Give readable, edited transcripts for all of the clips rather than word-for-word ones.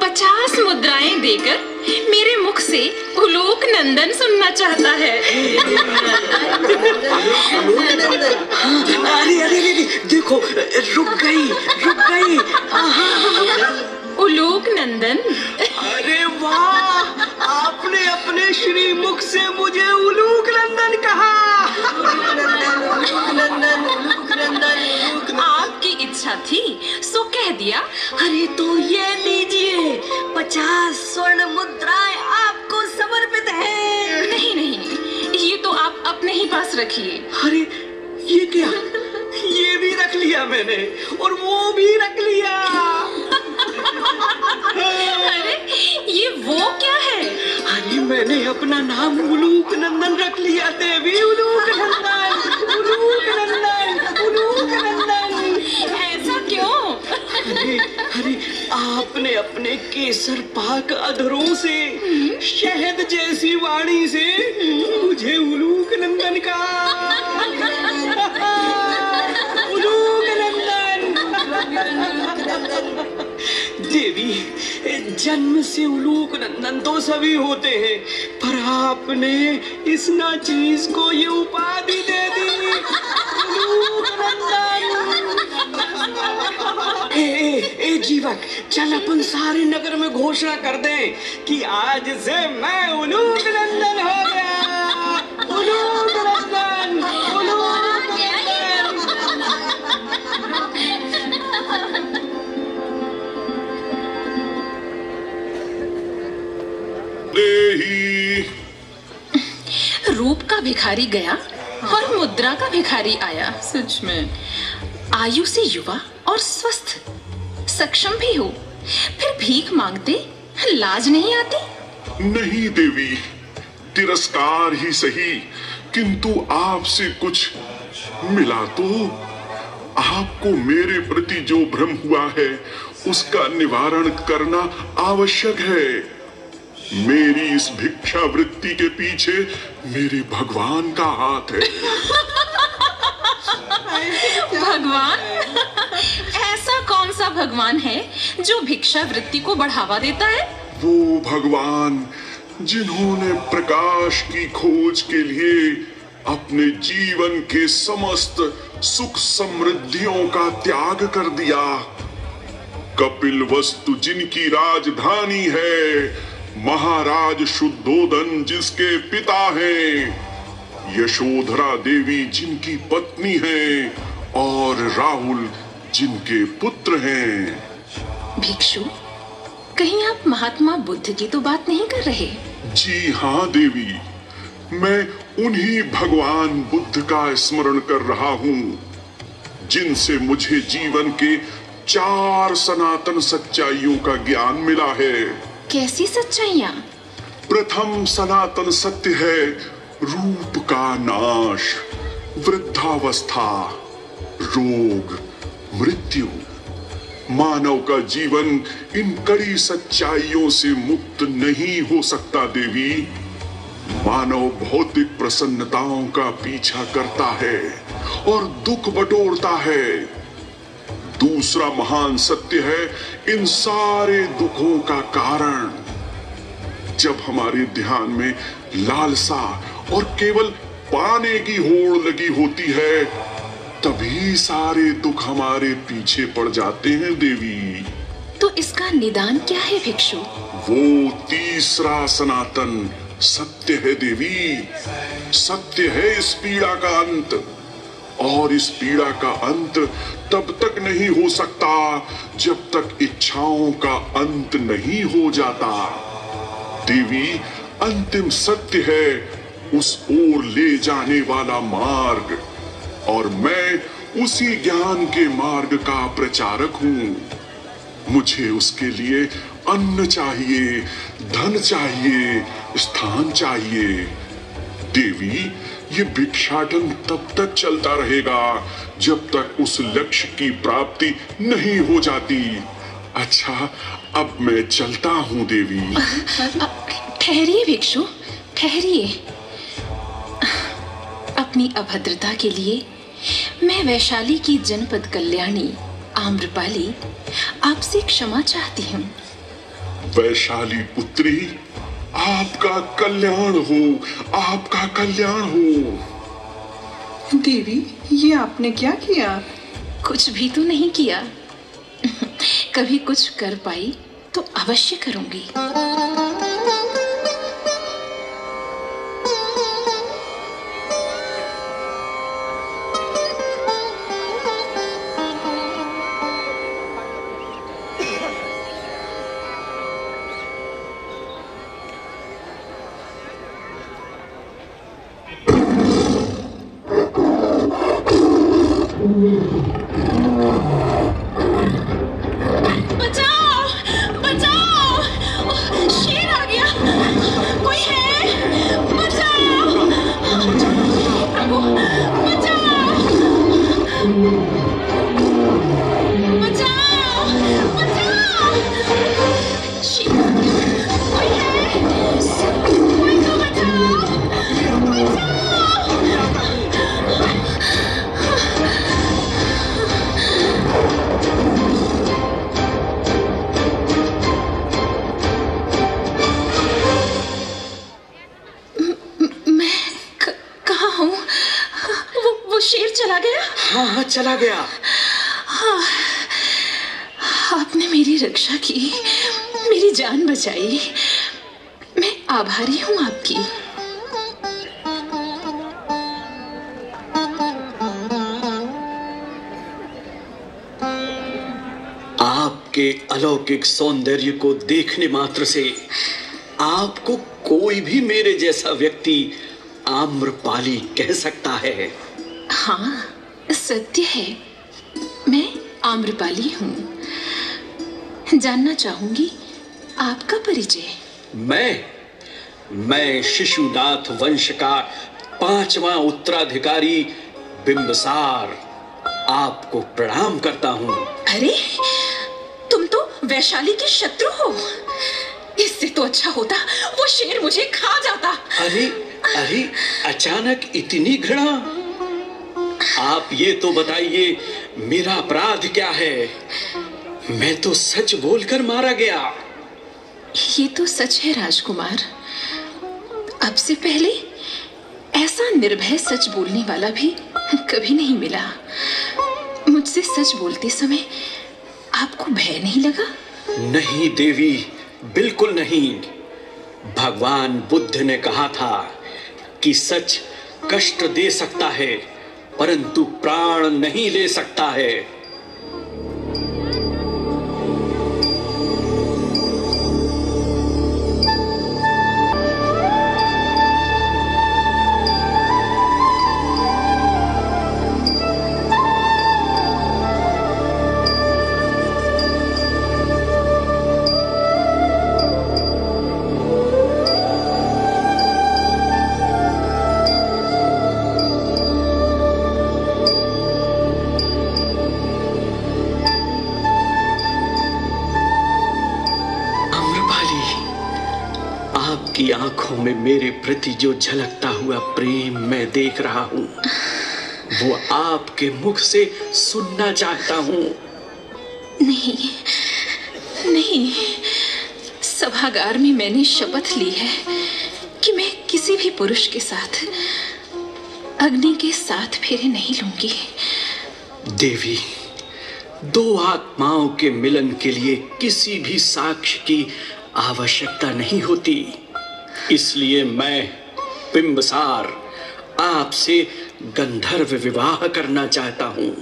50 मुद्राएं देकर मेरे मुख से उलोक नंदन सुनना चाहता है। अरे अरे अरे देखो, रुक गई। उलोक नंदन। अरे वाह, आपने अपने श्री मुख से मुझे उलोक नंदन कहा। आपकी इच्छा थी सो कह दिया। अरे तो ये लीजिए, 50 स्वर्ण मुद्राएं आपको समर्पित है। नहीं, ये तो आप अपने ही पास रखिए। अरे ये क्या, ये भी रख लिया मैंने और वो भी रख लिया। अरे ये वो क्या है? अरे मैंने अपना नाम उलोक नंदन रख लिया देवी। उलोक नंदन, उलोक नंदन, उलोक नंदन। ऐसा क्यों? अरे आपने अपने केसर पाक अधरों से, शहद जैसी वाणी से मुझे उलोक नंदन का, उलोक नंदन। देवी, जन्म से उलोक नंदन तो सभी होते हैं, पर आपने इस नाचीज को ये उपाधि दे दी, उलोक नंदन। ए जीवक, चल अपन सारे नगर में घोषणा कर दें कि आज से मैं उलोक नंदन हो गया। उलोक नंदन, उलोक नंदन। रूप का भिखारी गया और मुद्रा का भिखारी आया। सच में आयु से युवा और स्वस्थ, सक्षम भी हो, फिर भीख मांगते लाज नहीं आती? नहीं देवी, तिरस्कार ही सही, किंतु आपसे कुछ मिला तो। आपको मेरे प्रति जो भ्रम हुआ है उसका निवारण करना आवश्यक है। मेरी इस भिक्षा वृत्ति के पीछे मेरे भगवान का हाथ है। भगवान? ऐसा कौन सा भगवान है जो भिक्षा वृत्ति को बढ़ावा देता है? वो भगवान जिन्होंने प्रकाश की खोज के लिए अपने जीवन के समस्त सुख समृद्धियों का त्याग कर दिया। कपिल वस्तु जिनकी राजधानी है, महाराज शुद्धोदन जिसके पिता हैं, यशोधरा देवी जिनकी पत्नी हैं और राहुल जिनके पुत्र हैं। भिक्षु, कहीं आप महात्मा बुद्ध की तो बात नहीं कर रहे? जी हाँ देवी, मैं उन्हीं भगवान बुद्ध का स्मरण कर रहा हूँ जिनसे मुझे जीवन के 4 सनातन सच्चाइयों का ज्ञान मिला है। कैसी सच्चाइयाँ? प्रथम सनातन सत्य है रूप का नाश, वृद्धावस्था, रोग, मृत्यु। मानव का जीवन इन कड़ी सच्चाइयों से मुक्त नहीं हो सकता देवी। मानव भौतिक प्रसन्नताओं का पीछा करता है और दुख बटोरता है। दूसरा महान सत्य है इन सारे दुखों का कारण। जब हमारे ध्यान में लालसा और केवल पाने की होड़ लगी होती है, तभी सारे दुख हमारे पीछे पड़ जाते हैं देवी। तो इसका निदान क्या है भिक्षु? वो तीसरा सनातन सत्य है देवी। सत्य है इस पीड़ा का अंत, और इस पीड़ा का अंत तब तक नहीं हो सकता जब तक इच्छाओं का अंत नहीं हो जाता। देवी, अंतिम सत्य है उस ओर ले जाने वाला मार्ग, और मैं उसी ज्ञान के मार्ग का प्रचारक हूँ। मुझे उसके लिए अन्न चाहिए, धन चाहिए, स्थान चाहिए। देवी, ये भिक्षाटन तब तक चलता रहेगा जब तक उस लक्ष्य की प्राप्ति नहीं हो जाती। अच्छा, अब मैं चलता हूँ देवी। ठहरिए भिक्षु, ठहरिए। अपनी अभद्रता के लिए मैं वैशाली की जनपद कल्याणी आम्रपाली आपसे क्षमा चाहती हूँ। वैशाली पुत्री, आपका कल्याण हो, आपका कल्याण हो। देवी, ये आपने क्या किया? कुछ भी तो नहीं किया। कभी कुछ कर पाई तो अवश्य करूंगी। हाँ, चला गया। हाँ, आपने मेरी रक्षा की, मेरी जान बचाई। मैं आभारी हूँ आपकी। आपके अलौकिक सौंदर्य को देखने मात्र से आपको कोई भी मेरे जैसा व्यक्ति आम्रपाली कह सकता है। हाँ, सत्य है, मैं आम्रपाली हूँ। जानना चाहूंगी आपका परिचय। मैं शिशुनाथ वंश का 5वां उत्तराधिकारी बिंबसार आपको प्रणाम करता हूँ। अरे, तुम तो वैशाली के शत्रु हो। इससे तो अच्छा होता वो शेर मुझे खा जाता। अरे, अचानक इतनी घृणा? आप ये तो बताइए, मेरा अपराध क्या है? मैं तो सच बोलकर मारा गया। ये तो सच है राजकुमार। अब से पहले ऐसा निर्भय सच बोलने वाला भी कभी नहीं मिला। मुझसे सच बोलते समय आपको भय नहीं लगा? नहीं देवी, बिल्कुल नहीं। भगवान बुद्ध ने कहा था कि सच कष्ट दे सकता है परंतु प्राण नहीं ले सकता है। आपकी आंखों में मेरे प्रति जो झलकता हुआ प्रेम मैं देख रहा हूं, वो आपके मुख से सुनना चाहता हूं। नहीं, सभागार में मैंने शपथ ली है कि मैं किसी भी पुरुष के साथ अग्नि के 7 फेरे नहीं लूंगी। देवी, 2 आत्माओं के मिलन के लिए किसी भी साक्ष्य की आवश्यकता नहीं होती। इसलिए मैं बिंबसार आपसे गंधर्व विवाह करना चाहता हूं।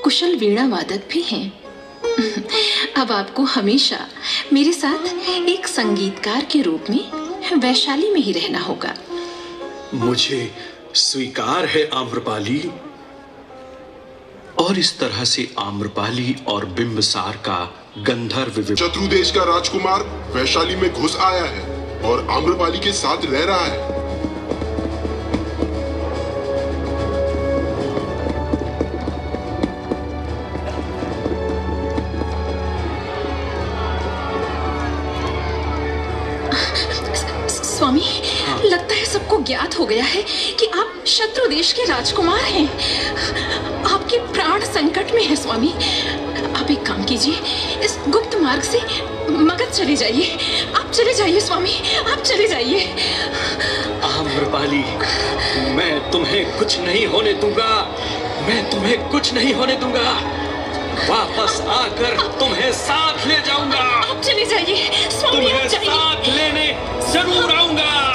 कुशल वीणा वादक भी हैं। अब आपको हमेशा मेरे साथ एक संगीतकार के रूप में वैशाली में ही रहना होगा। मुझे स्वीकार है आम्रपाली। और इस तरह से आम्रपाली और बिंबसार का गंधर्व शत्रुदेश का राजकुमार वैशाली में घुस आया है और आम्रपाली के साथ रह रहा है। स्वामी, लगता है सबको ज्ञात हो गया है कि आप शत्रु देश के राजकुमार हैं। आपके प्राण संकट में है स्वामी। आप एक काम कीजिए, इस गुप्त मार्ग से मगध चले जाइए। आप चले जाइए स्वामी, आप चले जाइए। आम्रपाली, मैं तुम्हें कुछ नहीं होने दूंगा। मैं तुम्हें कुछ नहीं होने दूंगा। वापस आकर तुम्हें साथ ले जाऊंगा। आप चले जाइए स्वामी, तुम्हें साथ लेने जरूर आऊंगा।